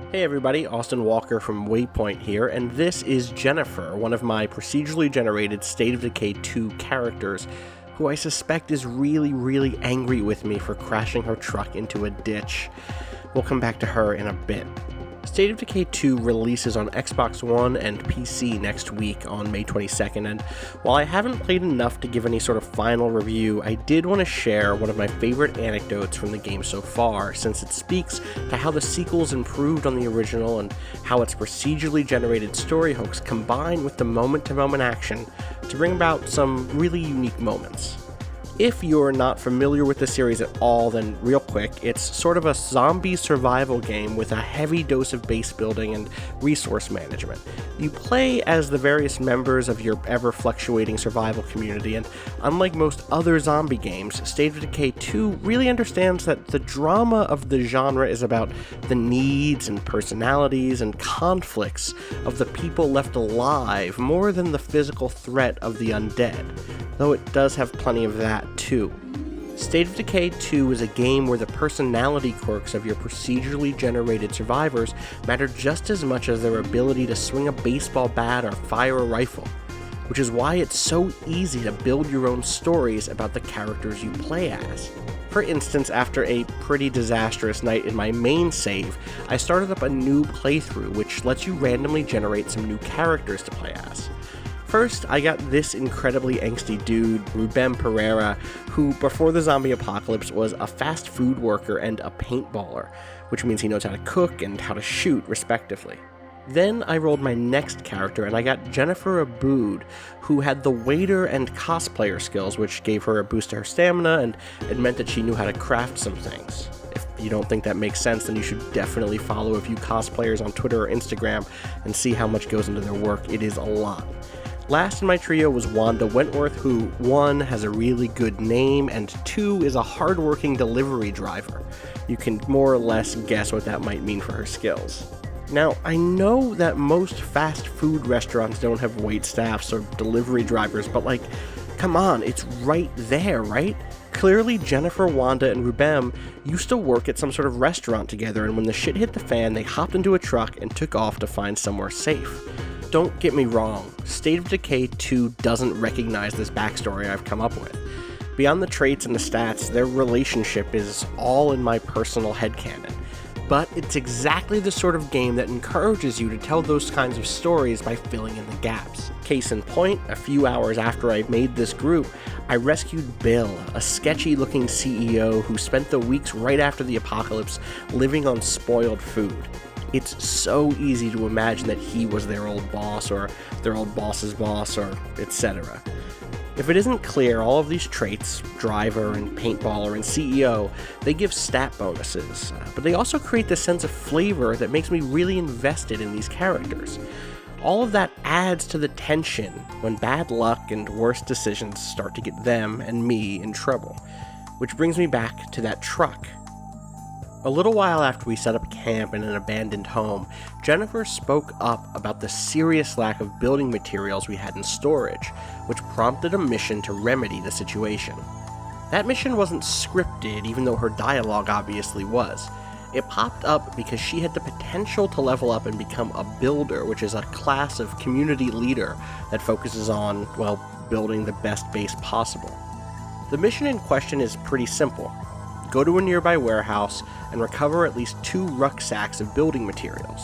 Hey everybody, Austin Walker from Waypoint here, and this is Jennifer, one of my procedurally generated State of Decay 2 characters, who I suspect is really angry with me for crashing her truck into a ditch. We'll come back to her in a bit. State of Decay 2 releases on Xbox One and PC next week on May 22nd, and while I haven't played enough to give any sort of final review, I did want to share one of my favorite anecdotes from the game so far, since it speaks to how the sequel's improved on the original and how its procedurally generated story hooks combine with the moment-to-moment action to bring about some really unique moments. If you're not familiar with the series at all, then real quick, it's sort of a zombie survival game with a heavy dose of base building and resource management. You play as the various members of your ever-fluctuating survival community, and unlike most other zombie games, State of Decay 2 really understands that the drama of the genre is about the needs and personalities and conflicts of the people left alive more than the physical threat of the undead, though it does have plenty of that too. State of Decay 2 is a game where the personality quirks of your procedurally generated survivors matter just as much as their ability to swing a baseball bat or fire a rifle, which is why it's so easy to build your own stories about the characters you play as. For instance, after a pretty disastrous night in my main save, I started up a new playthrough which lets you randomly generate some new characters to play as. First, I got this incredibly angsty dude, Romp, who, before the zombie apocalypse, was a fast food worker and a paintballer, which means he knows how to cook and how to shoot, respectively. Then I rolled my next character, and I got Jennifer Abood, who had the waiter and cosplayer skills, which gave her a boost to her stamina, and it meant that she knew how to craft some things. If you don't think that makes sense, then you should definitely follow a few cosplayers on Twitter or Instagram and see how much goes into their work. It is a lot. Last in my trio was Wanda Wentworth, who 1 has a really good name, and 2 is a hardworking delivery driver. You can more or less guess what that might mean for her skills. Now, I know that most fast food restaurants don't have waitstaffs or delivery drivers, but come on, it's right there, right? Clearly, Jennifer, Wanda, and Romp used to work at some sort of restaurant together, and when the shit hit the fan, they hopped into a truck and took off to find somewhere safe. Don't get me wrong, State of Decay 2 doesn't recognize this backstory I've come up with. Beyond the traits and the stats, their relationship is all in my personal headcanon. But it's exactly the sort of game that encourages you to tell those kinds of stories by filling in the gaps. Case in point, a few hours after I made this group, I rescued Bill, a sketchy-looking CEO who spent the weeks right after the apocalypse living on spoiled food. It's so easy to imagine that he was their old boss, or their old boss's boss, or etc. If it isn't clear, all of these traits, driver and paintballer and CEO, they give stat bonuses, but they also create this sense of flavor that makes me really invested in these characters. All of that adds to the tension when bad luck and worse decisions start to get them and me in trouble, which brings me back to that truck. A little while after we set up camp in an abandoned home, Jennifer spoke up about the serious lack of building materials we had in storage, which prompted a mission to remedy the situation. That mission wasn't scripted, even though her dialogue obviously was. It popped up because she had the potential to level up and become a builder, which is a class of community leader that focuses on, building the best base possible. The mission in question is pretty simple. Go to a nearby warehouse and recover at least 2 rucksacks of building materials.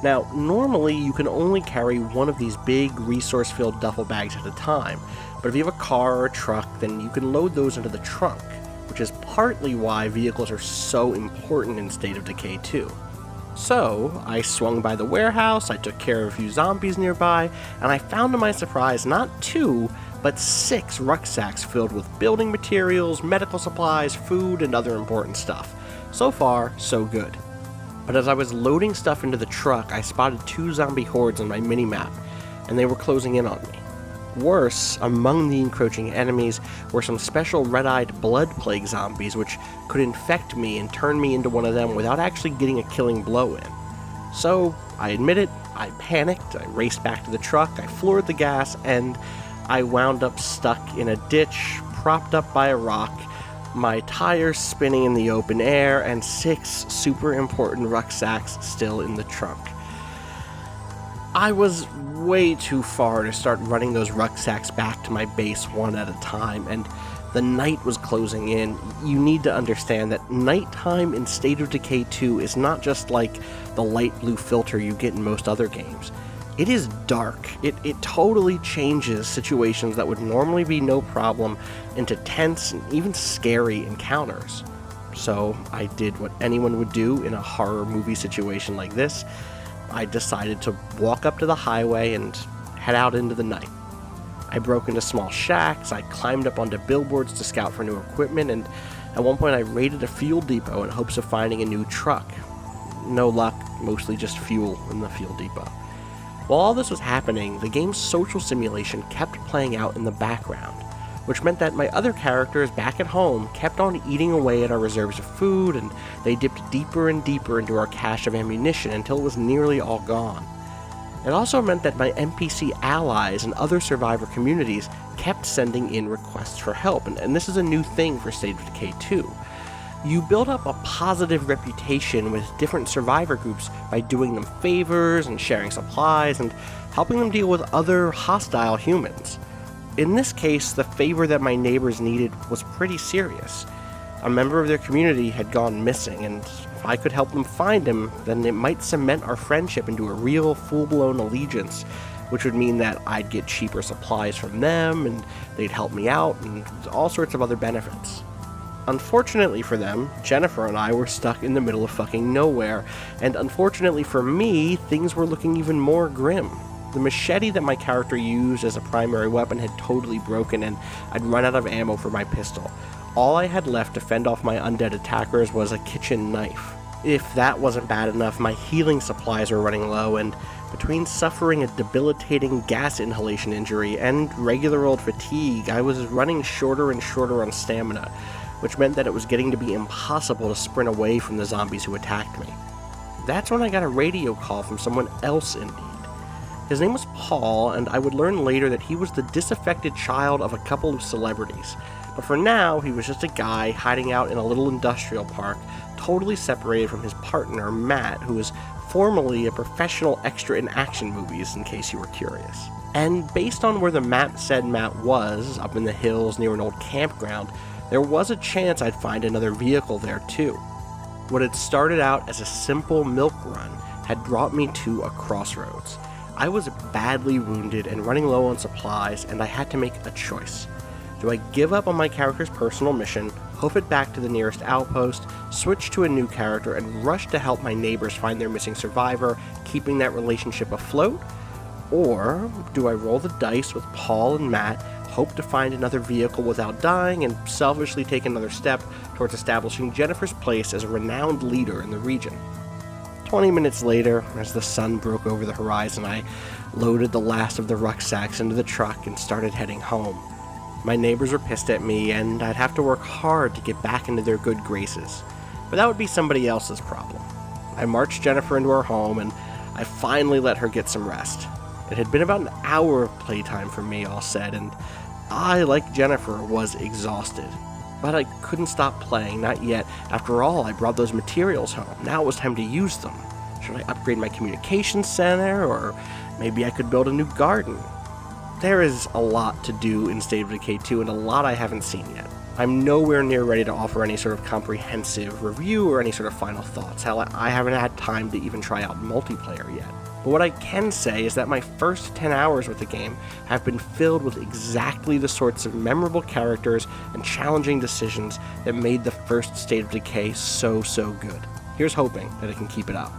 Now, normally you can only carry one of these big resource-filled duffel bags at a time, but if you have a car or a truck, then you can load those into the trunk, which is partly why vehicles are so important in State of Decay 2. So, I swung by the warehouse, I took care of a few zombies nearby, and I found to my surprise not 2, but 6 rucksacks filled with building materials, medical supplies, food, and other important stuff. So far, so good. But as I was loading stuff into the truck, I spotted 2 zombie hordes on my minimap, and they were closing in on me. Worse, among the encroaching enemies were some special red-eyed blood plague zombies which could infect me and turn me into one of them without actually getting a killing blow in. So, I admit it, I panicked, I raced back to the truck, I floored the gas, and I wound up stuck in a ditch, propped up by a rock, my tires spinning in the open air, and 6 super important rucksacks still in the trunk. I was way too far to start running those rucksacks back to my base one at a time, and the night was closing in. You need to understand that nighttime in State of Decay 2 is not just like the light blue filter you get in most other games. It is dark. It totally changes situations that would normally be no problem into tense and even scary encounters. So I did what anyone would do in a horror movie situation like this. I decided to walk up to the highway and head out into the night. I broke into small shacks, I climbed up onto billboards to scout for new equipment, and at one point I raided a fuel depot in hopes of finding a new truck. No luck, mostly just fuel in the fuel depot. While all this was happening, the game's social simulation kept playing out in the background, which meant that my other characters back at home kept on eating away at our reserves of food, and they dipped deeper and deeper into our cache of ammunition until it was nearly all gone. It also meant that my NPC allies and other survivor communities kept sending in requests for help, and this is a new thing for State of Decay 2. You build up a positive reputation with different survivor groups by doing them favors and sharing supplies and helping them deal with other hostile humans. In this case, the favor that my neighbors needed was pretty serious. A member of their community had gone missing, and if I could help them find him, then it might cement our friendship into a real full-blown allegiance, which would mean that I'd get cheaper supplies from them, and they'd help me out, and all sorts of other benefits. Unfortunately for them, Jennifer and I were stuck in the middle of fucking nowhere, and unfortunately for me, things were looking even more grim. The machete that my character used as a primary weapon had totally broken, and I'd run out of ammo for my pistol. All I had left to fend off my undead attackers was a kitchen knife. If that wasn't bad enough, my healing supplies were running low, and between suffering a debilitating gas inhalation injury and regular old fatigue, I was running shorter and shorter on stamina, which meant that it was getting to be impossible to sprint away from the zombies who attacked me. That's when I got a radio call from someone else in need. His name was Paul, and I would learn later that he was the disaffected child of a couple of celebrities. But for now, he was just a guy hiding out in a little industrial park, totally separated from his partner, Matt, who was formerly a professional extra in action movies, in case you were curious. And based on where the map said Matt was, up in the hills near an old campground, there was a chance I'd find another vehicle there too. What had started out as a simple milk run had brought me to a crossroads. I was badly wounded and running low on supplies, and I had to make a choice. Do I give up on my character's personal mission, hoof it back to the nearest outpost, switch to a new character, and rush to help my neighbors find their missing survivor, keeping that relationship afloat? Or do I roll the dice with Paul and Matt, hope to find another vehicle without dying, and selfishly take another step towards establishing Jennifer's place as a renowned leader in the region? 20 minutes later, as the sun broke over the horizon, I loaded the last of the rucksacks into the truck and started heading home. My neighbors were pissed at me, and I'd have to work hard to get back into their good graces. But that would be somebody else's problem. I marched Jennifer into her home, and I finally let her get some rest. It had been about an hour of playtime for me, all said, and I, like Jennifer, was exhausted. But I couldn't stop playing, not yet. After all, I brought those materials home. Now it was time to use them. Should I upgrade my communications center, or maybe I could build a new garden? There is a lot to do in State of Decay 2, and a lot I haven't seen yet. I'm nowhere near ready to offer any sort of comprehensive review or any sort of final thoughts. Hell, I haven't had time to even try out multiplayer yet. But what I can say is that my first 10 hours with the game have been filled with exactly the sorts of memorable characters and challenging decisions that made the first State of Decay so good. Here's hoping that it can keep it up.